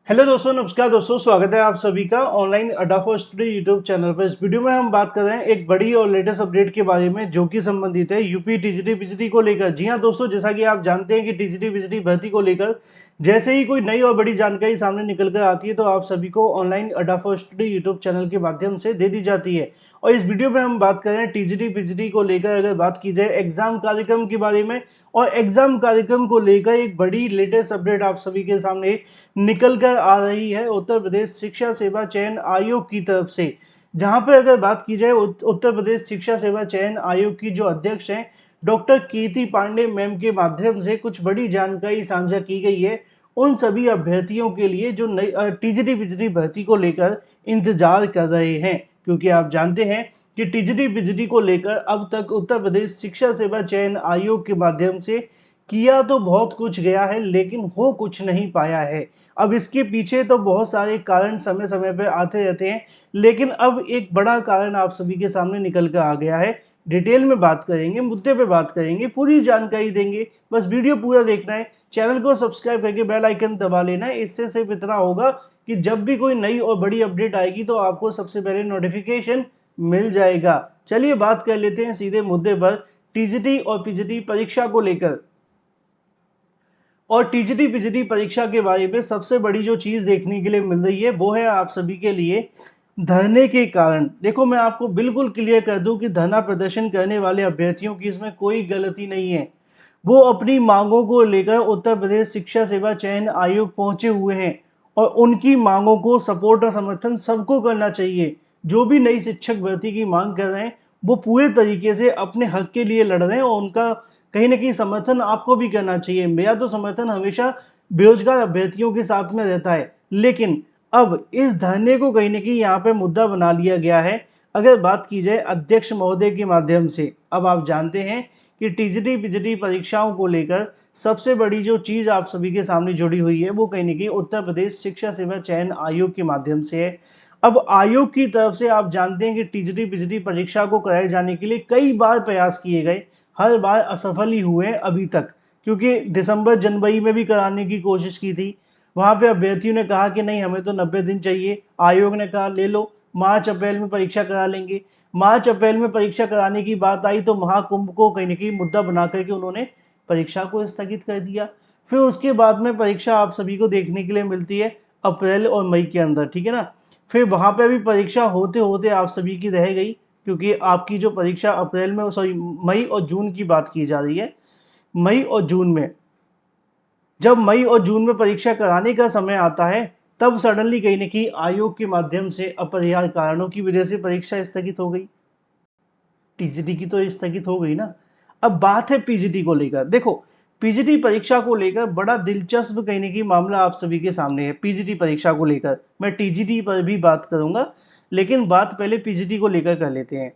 Hello दोस्तों, नमस्कार दोस्तों। स्वागत है आप सभी का ऑनलाइन अड्डा फॉर स्टडी यूट्यूब चैनल पर। इस वीडियो में हम बात कर रहे हैं एक बड़ी और लेटेस्ट अपडेट के बारे में जो कि संबंधित है यूपी टीजीटी पीजीटी को लेकर। जी हां दोस्तों, जैसा कि आप जानते हैं कि टीजीटी पीजीटी भर्ती को लेकर जैसे ही कोई नई और बड़ी जानकारी सामने निकल कर आती है तो आप सभी को ऑनलाइन अड्डा फॉर स्टडी यूट्यूब चैनल के माध्यम से दे दी जाती है। और इस वीडियो में हम बात कर रहे हैं टीजीटी पीजीटी को लेकर। अगर बात की जाए एग्जाम कार्यक्रम के बारे में, और एग्जाम कार्यक्रम को लेकर एक बड़ी लेटेस्ट अपडेट आप सभी के सामने निकल कर आ रही है उत्तर प्रदेश शिक्षा सेवा चयन आयोग की तरफ से। जहां पर अगर बात की जाए उत्तर प्रदेश शिक्षा सेवा चयन आयोग की जो अध्यक्ष हैं डॉक्टर कीर्ति पांडे मैम के माध्यम से कुछ बड़ी जानकारी साझा की गई है उन सभी अभ्यर्थियों के लिए जो नई टीजीटी पीजीटी भर्ती को लेकर इंतजार कर रहे हैं। क्योंकि आप जानते हैं कि टीजीटी पीजीटी को लेकर अब तक उत्तर प्रदेश शिक्षा सेवा चयन आयोग के माध्यम से किया तो बहुत कुछ गया है लेकिन हो कुछ नहीं पाया है। अब इसके पीछे तो बहुत सारे कारण समय समय पर आते रहते हैं, लेकिन अब एक बड़ा कारण आप सभी के सामने निकल कर आ गया है। डिटेल में बात करेंगे, मुद्दे पे बात करेंगे, पूरी जानकारी देंगे। बस वीडियो पूरा देखना है, चैनल को सब्सक्राइब करके बेल आइकन दबा लेना है। इससे सिर्फ इतना होगा कि जब भी कोई नई और बड़ी अपडेट आएगी तो आपको सबसे पहले नोटिफिकेशन मिल जाएगा। चलिए बात कर लेते हैं सीधे मुद्दे पर, टीजीटी और पीजीटी परीक्षा को लेकर। और टीजीटी पीजीटी परीक्षा के बारे में सबसे बड़ी जो चीज़ देखने के लिए मिल रही है वो है आप सभी के लिए धरने के कारण। देखो, मैं आपको बिल्कुल क्लियर कर दूं कि धरना प्रदर्शन करने वाले अभ्यर्थियों की इसमें कोई गलती नहीं है। वो अपनी मांगों को लेकर उत्तर प्रदेश शिक्षा सेवा चयन आयोग पहुंचे हुए हैं और उनकी मांगों को सपोर्ट और समर्थन सबको करना चाहिए। जो भी नई शिक्षक भर्ती की मांग कर रहे हैं वो पूरे तरीके से अपने हक के लिए लड़ रहे हैं और उनका कहीं ना कहीं समर्थन आपको भी करना चाहिए। मेरा तो समर्थन हमेशा बेरोजगार अभ्यर्थियों के साथ में रहता है, लेकिन अब इस धरने को कहीं ना कहीं यहाँ पे मुद्दा बना लिया गया है। अगर बात की जाए अध्यक्ष महोदय के माध्यम से, अब आप जानते हैं कि टीजीटी पीजीटी परीक्षाओं को लेकर सबसे बड़ी जो चीज़ आप सभी के सामने जुड़ी हुई है वो कहीं ना कहीं उत्तर प्रदेश शिक्षा सेवा चयन आयोग के माध्यम से है। अब आयोग की तरफ से आप जानते हैं कि टीजीटी पीजीटी परीक्षा को कराए जाने के लिए कई बार प्रयास किए गए, हर बार असफल ही हुए अभी तक। क्योंकि दिसंबर जनवरी में भी कराने की कोशिश की थी, वहाँ पे अभ्यर्थियों ने कहा कि नहीं हमें तो 90 दिन चाहिए। आयोग ने कहा ले लो, मार्च अप्रैल में परीक्षा करा लेंगे। मार्च अप्रैल में परीक्षा कराने की बात आई तो महाकुंभ को कहीं ना कहीं मुद्दा बना करके उन्होंने परीक्षा को स्थगित कर दिया। फिर उसके बाद में परीक्षा आप सभी को देखने के लिए मिलती है अप्रैल और मई के अंदर, ठीक है ना। फिर वहाँ पे भी परीक्षा होते होते आप सभी की रह गई, क्योंकि आपकी जो परीक्षा अप्रैल में, सॉरी मई और जून की बात की जा रही है। मई और जून में, जब मई और जून में परीक्षा कराने का समय आता है तब सडनली कहीं ना कहीं आयोग के माध्यम से अपरिहार्य कारणों की वजह से परीक्षा स्थगित हो गई। टीजीटी की तो स्थगित हो गई ना। अब बात है पीजीटी को लेकर। देखो, पीजीटी परीक्षा को लेकर बड़ा दिलचस्प कहीं ना कहीं मामला आप सभी के सामने है। पीजीटी परीक्षा को लेकर मैं टीजीटी पर भी बात करूंगा, लेकिन बात पहले पीजीटी को लेकर कर लेते हैं।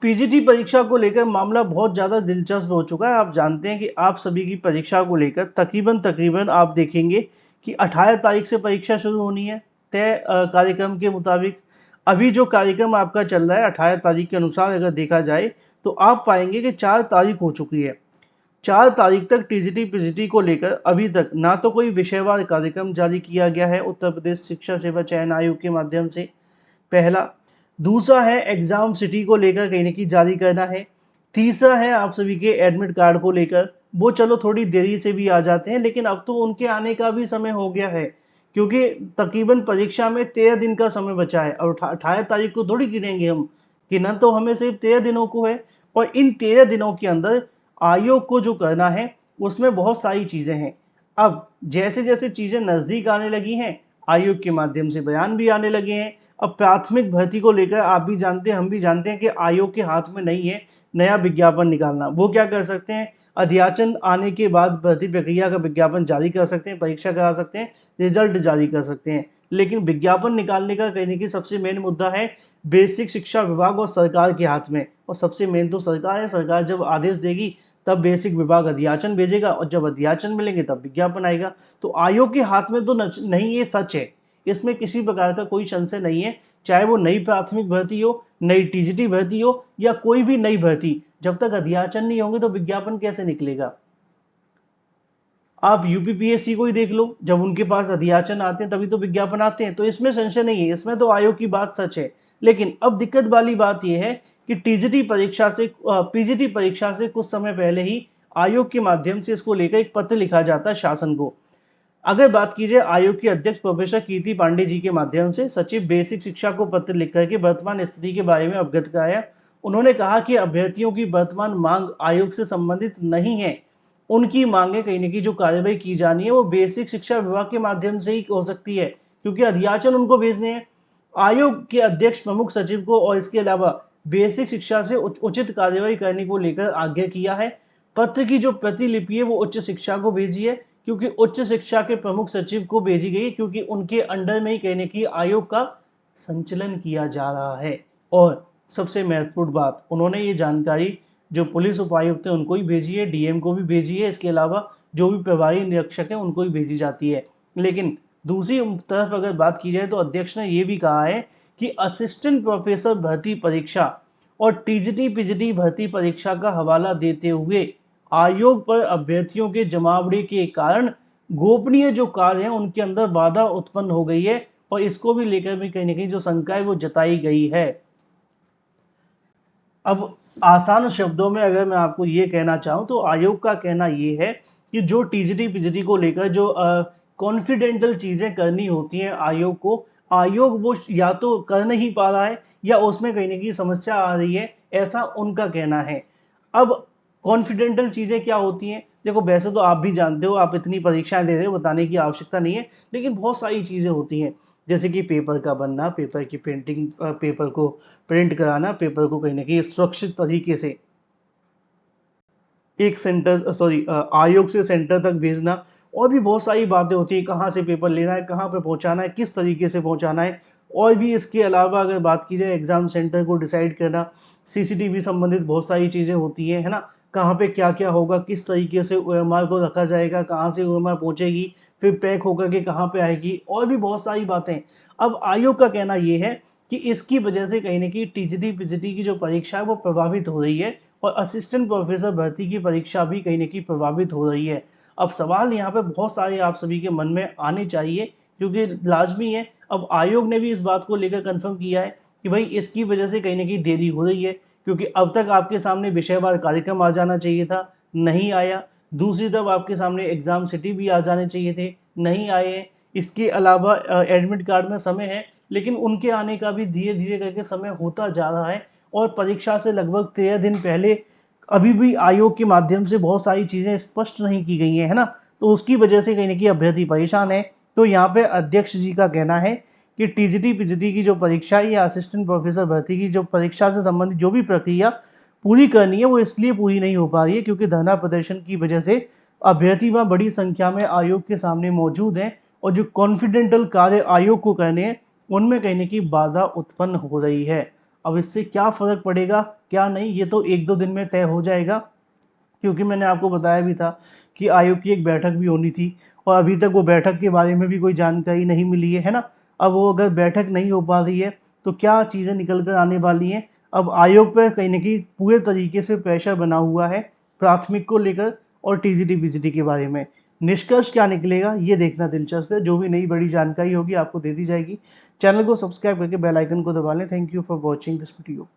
पीजीटी परीक्षा को लेकर मामला बहुत ज़्यादा दिलचस्प हो चुका है। आप जानते हैं कि आप सभी की परीक्षा को लेकर तकरीबन तकरीबन आप देखेंगे कि 18 तारीख से परीक्षा शुरू होनी है तय कार्यक्रम के मुताबिक। अभी जो कार्यक्रम आपका चल रहा है 18 तारीख के अनुसार अगर देखा जाए तो आप पाएंगे कि 4 तारीख हो चुकी है। 4 तारीख तक टीजीटी पीजीटी को लेकर अभी तक ना तो कोई विषयवार कार्यक्रम जारी किया गया है उत्तर प्रदेश शिक्षा सेवा चयन आयोग के माध्यम से, पहला। दूसरा है एग्जाम सिटी को लेकर कहीं ना कहीं जारी करना है। तीसरा है आप सभी के एडमिट कार्ड को लेकर, वो चलो थोड़ी देरी से भी आ जाते हैं लेकिन अब तो उनके आने का भी समय हो गया है। क्योंकि तकरीबन परीक्षा में 13 दिन का समय बचा है और 18 तारीख को थोड़ी गिनेंगे हम, गिनना तो हमें सिर्फ 13 दिनों को है। और इन 13 दिनों के अंदर आयोग को जो करना है उसमें बहुत सारी चीज़ें हैं। अब जैसे जैसे चीज़ें नज़दीक आने लगी हैं आयोग के माध्यम से बयान भी आने लगे हैं। अब प्राथमिक भर्ती को लेकर आप भी जानते हैं, हम भी जानते हैं कि आयोग के हाथ में नहीं है नया विज्ञापन निकालना। वो क्या कर सकते हैं, अध्याचन आने के बाद भर्ती प्रक्रिया का विज्ञापन जारी कर सकते हैं, परीक्षा करा सकते हैं, रिजल्ट जारी कर सकते हैं। लेकिन विज्ञापन निकालने का कहने की सबसे मेन मुद्दा है बेसिक शिक्षा विभाग और सरकार के हाथ में। और सबसे मेन तो सरकार है, सरकार जब आदेश देगी तब बेसिक विभाग अध्याचन भेजेगा और जब अध्याचन मिलेंगे तब विज्ञापन आएगा। तो आयोग के हाथ में तो नहीं, ये सच है, इसमें किसी प्रकार का कोई संशय नहीं है। चाहे वो नई प्राथमिक भर्ती हो, नई टीजीटी भर्ती हो या कोई भी नई भर्ती, जब तक अध्याचन नहीं होंगे तो विज्ञापन कैसे निकलेगा। आप यूपीपीएससी को ही देख लो, जब उनके पास अध्याचन आते हैं तभी तो विज्ञापन आते हैं, तो इसमें संशय नहीं है, इसमें तो आयोग की बात सच है। लेकिन अब दिक्कत वाली बात यह है कि टीजीटी परीक्षा से पीजीटी परीक्षा से कुछ समय पहले ही आयोग के माध्यम से इसको लेकर एक पत्र लिखा जाता है शासन को। अगर बात की जाए आयोग के अध्यक्ष प्रोफेसर कीर्ति पांडे जी के माध्यम से सचिव बेसिक शिक्षा को पत्र लिख करके वर्तमान स्थिति के बारे में अवगत कराया। उन्होंने कहा कि अभ्यर्थियों की वर्तमान मांग आयोग से संबंधित नहीं है, उनकी मांगे कहीं न कहीं जो कार्रवाई की जानी है वो बेसिक शिक्षा विभाग के माध्यम से ही हो सकती है, क्योंकि अध्याचन उनको भेजने हैं। आयोग के अध्यक्ष प्रमुख सचिव को और इसके अलावा बेसिक शिक्षा से उचित कार्रवाई करने को लेकर आज्ञा किया है। पत्र की जो प्रतिलिपि है वो उच्च शिक्षा को भेजी है, क्योंकि उच्च शिक्षा के प्रमुख सचिव को भेजी गई, क्योंकि उनके अंडर में ही कहने की आयोग का संचालन किया जा रहा है। और सबसे महत्वपूर्ण बात, उन्होंने ये जानकारी जो पुलिस उपायुक्त है उनको ही भेजी है, डीएम को भी भेजी है, इसके अलावा जो भी प्रभारी निरीक्षक है उनको ही भेजी जाती है। लेकिन दूसरी तरफ अगर बात की जाए तो अध्यक्ष ने यह भी कहा है कि असिस्टेंट प्रोफेसर भर्ती परीक्षा और टीजीटी पीजीटी भर्ती परीक्षा का हवाला देते हुए आयोग पर अभ्यर्थियों के जमावड़े के कारण गोपनीय जो कार्य है उनके अंदर बाधा उत्पन्न हो गई है, और इसको भी लेकर भी कहीं ना कहीं जो शंका है वो जताई गई है। अब आसान शब्दों में अगर मैं आपको ये कहना चाहूँ तो आयोग का कहना ये है कि जो टीजीटी पीजीटी को लेकर जो कॉन्फिडेंटल चीज़ें करनी होती हैं आयोग को, आयोग वो या तो कर नहीं पा रहा है या उसमें कहीं ना कहीं समस्या आ रही है, ऐसा उनका कहना है। अब कॉन्फिडेंटल चीज़ें क्या होती हैं? देखो वैसे तो आप भी जानते हो, आप इतनी परीक्षाएं दे रहे हो, बताने की आवश्यकता नहीं है, लेकिन बहुत सारी चीज़ें होती हैं, जैसे कि पेपर का बनना, पेपर की प्रिंटिंग, पेपर को प्रिंट कराना, पेपर को कहीं ना कहीं सुरक्षित तरीके से एक आयोग से सेंटर तक भेजना, और भी बहुत सारी बातें होती है, कहाँ से पेपर लेना है, कहाँ पे पहुँचाना है, किस तरीके से पहुँचाना है। और भी इसके अलावा अगर बात की जाए एग्ज़ाम सेंटर को डिसाइड करना, सीसीटीवी संबंधित बहुत सारी चीज़ें होती हैं, है ना? कहाँ पे क्या क्या होगा, किस तरीके से ओएमआर को रखा जाएगा, कहाँ से ओएमआर पहुँचेगी, फिर पैक होकर के कहाँ पे आएगी, और भी बहुत सारी बातें। अब आयोग का कहना ये है कि इसकी वजह से कहीं ना कहीं टीजीटी पीजीटी की जो परीक्षा है वो प्रभावित हो रही है, और असिस्टेंट प्रोफेसर भर्ती की परीक्षा भी कहीं ना कहीं प्रभावित हो रही है। अब सवाल यहाँ पे बहुत सारे आप सभी के मन में आने चाहिए, क्योंकि लाजमी है। अब आयोग ने भी इस बात को लेकर कंफर्म किया है कि भाई इसकी वजह से कहीं ना कहीं देरी हो रही है, क्योंकि अब तक आपके सामने विषयवार कार्यक्रम आ जाना चाहिए था, नहीं आया। दूसरी तरफ आपके सामने एग्ज़ाम सिटी भी आ जाने चाहिए थे, नहीं आए हैं। इसके अलावा एडमिट कार्ड में समय है, लेकिन उनके आने का भी धीरे धीरे करके समय होता जा रहा है, और परीक्षा से लगभग 13 दिन पहले अभी भी आयोग के माध्यम से बहुत सारी चीज़ें स्पष्ट नहीं की गई हैं, है ना? तो उसकी वजह से कहीं ना कहीं अभ्यर्थी परेशान है। तो यहाँ पे अध्यक्ष जी का कहना है कि टीजीटी पीजीटी की जो परीक्षा है या असिस्टेंट प्रोफेसर भर्ती की जो परीक्षा से संबंधित जो भी प्रक्रिया पूरी करनी है वो इसलिए पूरी नहीं हो पा रही है क्योंकि धरना प्रदर्शन की वजह से अभ्यर्थी वहाँ बड़ी संख्या में आयोग के सामने मौजूद हैं, और जो कॉन्फिडेंटल कार्य आयोग को करने हैं उनमें कहीं ना कहीं बाधा उत्पन्न हो रही है। अब इससे क्या फ़र्क पड़ेगा क्या नहीं, ये तो एक दो दिन में तय हो जाएगा, क्योंकि मैंने आपको बताया भी था कि आयोग की एक बैठक भी होनी थी, और अभी तक वो बैठक के बारे में भी कोई जानकारी नहीं मिली है ना? अब वो अगर बैठक नहीं हो पा रही है तो क्या चीज़ें निकल कर आने वाली हैं? अब आयोग पर कहीं ना कहीं पूरे तरीके से प्रेशर बना हुआ है प्राथमिक को लेकर और टीजीटी पीजीटी के बारे में। निष्कर्ष क्या निकलेगा ये देखना दिलचस्प है। जो भी नई बड़ी जानकारी होगी आपको दे दी जाएगी। चैनल को सब्सक्राइब करके बेल आइकन को दबा लें। Thank you for watching this video.